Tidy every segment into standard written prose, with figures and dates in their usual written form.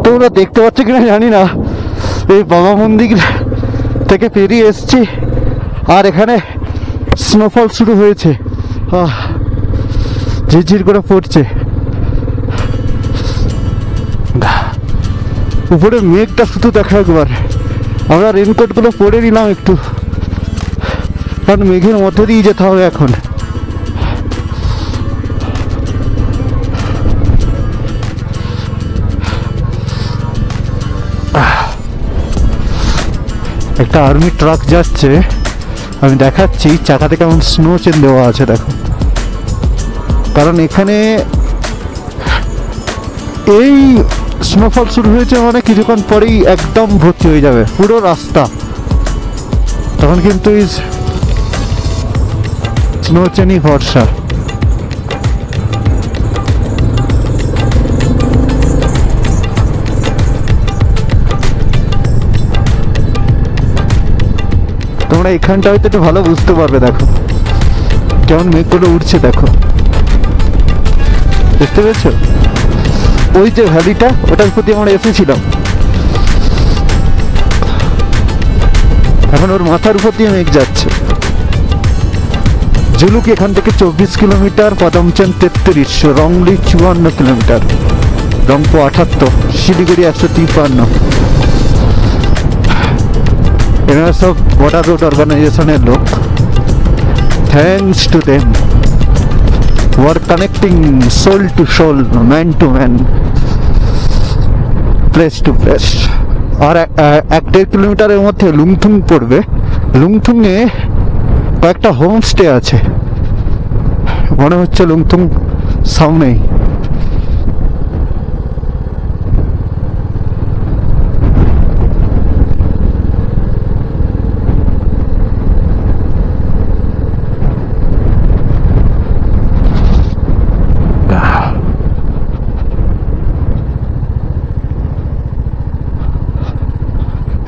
তোমরা দেখতে পাচ্ছ কিনা জানি না, এই বাবা মন্দির থেকে পেরিয়ে এসছি আর এখানে স্নোফল শুরু হয়েছে, ঝিরঝির করে পড়ছে। উপরে মেঘটা শুধু দেখা একবার। আমরা রেনকোটগুলো পরে নিলাম একটু, কারণ মেঘের মধ্যে দিয়ে যেতে হবে এখন। একটা আর্মি ট্রাক যাচ্ছে, আমি দেখাচ্ছি চাকাতে কেমন স্নো চেন দেওয়া আছে দেখো। কারণ এখানে এই স্নোফল শুরু হয়েছে মানে কিছুক্ষণ পরেই একদম ভর্তি হয়ে যাবে পুরো রাস্তা, তখন কিন্তু এই স্নো চেনই ভরসা। তোমরা এখানটা হয়তো একটু ভালো বুঝতে পারবে, দেখো কেমন মেঘগুলো উঠছে, দেখো দেখতে পেয়েছো? ওই যে ভ্যালিটা, ওটার প্রতি আমরা এসেছিলাম, এখন ওর মাথার উপর দিয়ে মেঘ যাচ্ছে। জুলুক এখান থেকে 24 কিলোমিটার, পদমচান 33, রংলি 54 কিলোমিটার, রংপুর 78, শিলিগুড়ি 153। এনারা সব বর্ডার রোড অর্গানাইজেশনের লোক। Thanks to them we are connecting soul to soul, man to man, place to place. আর 1-1.5 কিলোমিটারের মধ্যে লুংথুং পড়বে। লুংথুংয়ে কয়েকটা হোমস্টে আছে, মনে হচ্ছে লুংথুং সামনেই।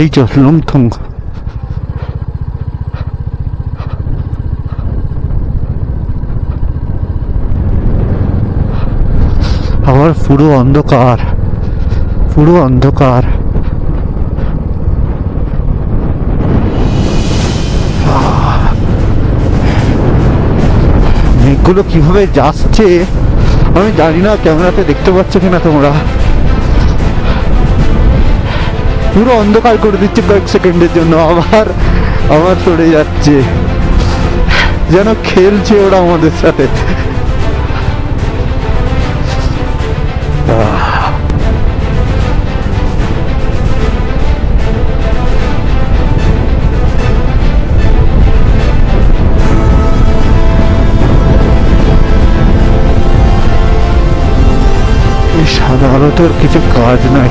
এই যে লুংথুং, আবার পুরো অন্ধকার, পুরো অন্ধকার। মেঘগুলো কিভাবে যাচ্ছে আমি জানি না, ক্যামেরাতে দেখতে পাচ্ছ কিনা তোমরা। পুরো অন্ধকার করে দিচ্ছে কয়েক সেকেন্ডের জন্য, আবার সরে যাচ্ছে, যেন খেলছে ওরা আমাদের সাথে। এই সাদা আলোতের কিছু কাজ নাই।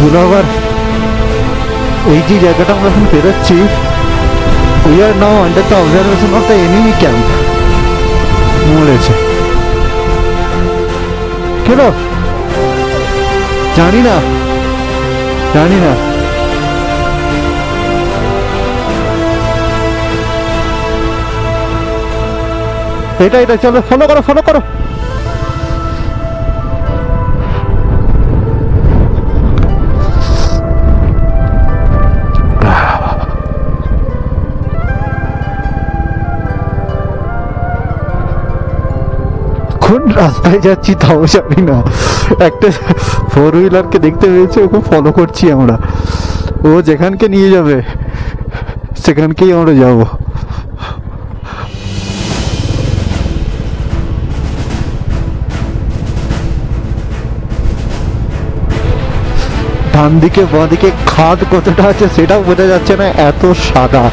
এইগুলো আবার এই যে জায়গাটা আমরা এখন বেরোচ্ছি, we are now under the observation of the enemy camp. মরেছে কেন জানি না, জানি না। এটা চলো, ফলো করো ফলো করো। কোন রাস্তায় যাচ্ছি তাও জানি না, একটা 4 হুইলারকে দেখতে পেয়েছি, ওকে ফলো করছি আমরা। ও যেখানকে নিয়ে যাবে সেখানকেই আমরা যাবো। ডান দিকে বাঁ দিকে খাদ কতটা আছে সেটাও বোঝা যাচ্ছে না, এত সাদা।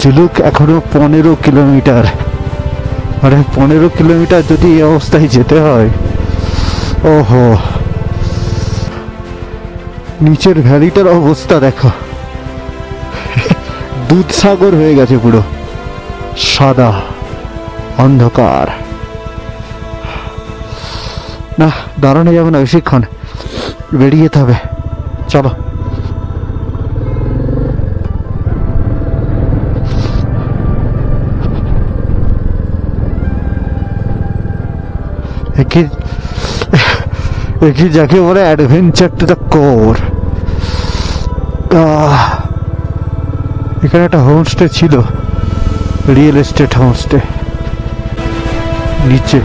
ঝিলুক এখনো 15 কিলোমিটার, মানে 15 কিলোমিটার যদি এই অবস্থায় যেতে হয়। ওহো, নিচের ভ্যালিটার অবস্থা দেখো, দুধসাগর হয়ে গেছে পুরো, সাদা অন্ধকার। না দাঁড়ানো যাবে না বেশিক্ষণ, বেরিয়ে যেতে হবে, চলো। একই যাকে বলে অ্যাডভেঞ্চার টু দ্য কোর। এখানে একটা হোমস্টে ছিল, রিয়েল এস্টেট হোমস্টে নিচে।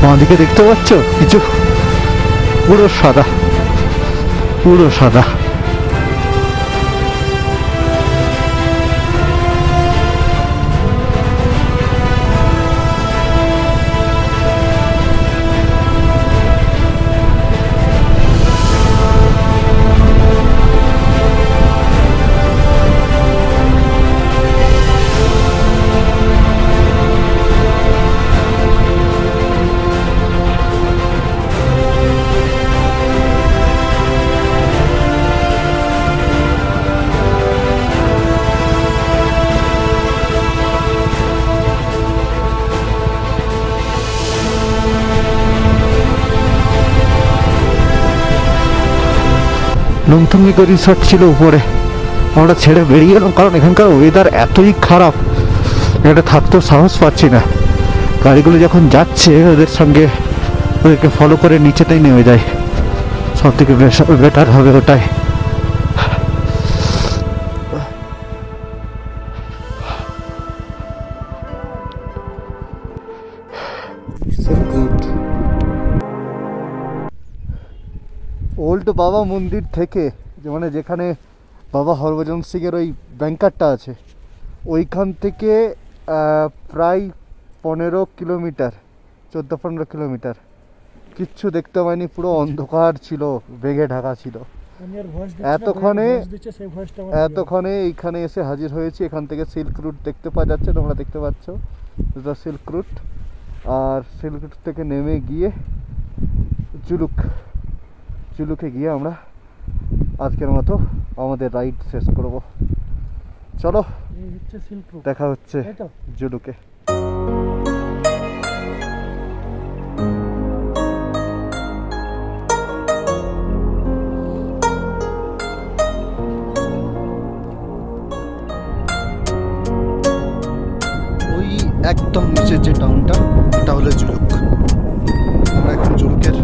বাঁদিকে দেখতে পাচ্ছ কিছু, পুরো সাদা, পুরো সাদা। লুমথুঙ্গি রিসর্ট ছিল উপরে, আমরা ছেড়ে বেরিয়ে গেলাম কারণ এখানকার ওয়েদার এতই খারাপ, এটা থাকতেও সাহস পাচ্ছি না। গাড়িগুলো যখন যাচ্ছে ওদের সঙ্গে, ওদেরকে ফলো করে নিচেতেই নেমে যায়, সব থেকে বেটার হবে ওটাই। ওল্ড বাবা মন্দির থেকে, মানে যেখানে বাবা হরভজন সিংয়ের ওই ব্যাংকারটা আছে, ওইখান থেকে প্রায় 15 কিলোমিটার, 14-15 কিলোমিটার। কিচ্ছু দেখতে পাইনি, পুরো অন্ধকার ছিল, মেঘে ঢাকা ছিল। এতক্ষণে এইখানে এসে হাজির হয়েছি। এখান থেকে সিল্ক রুট দেখতে পাওয়া যাচ্ছে, তোমরা দেখতে পাচ্ছ সিল্ক রুট। আর সিল্ক রুট থেকে নেমে গিয়ে জুলুকে গিয়ে আমরা আজকের মতো আমাদের রাইড শেষ করব। চলো, এই হচ্ছে সিল্ক রোড, দেখা হচ্ছে তাই তো? জুলুকে। ওই একদম নিচের যে টাউনটা, ওটা হলো জুলুক। আমরা এখন জুলুকের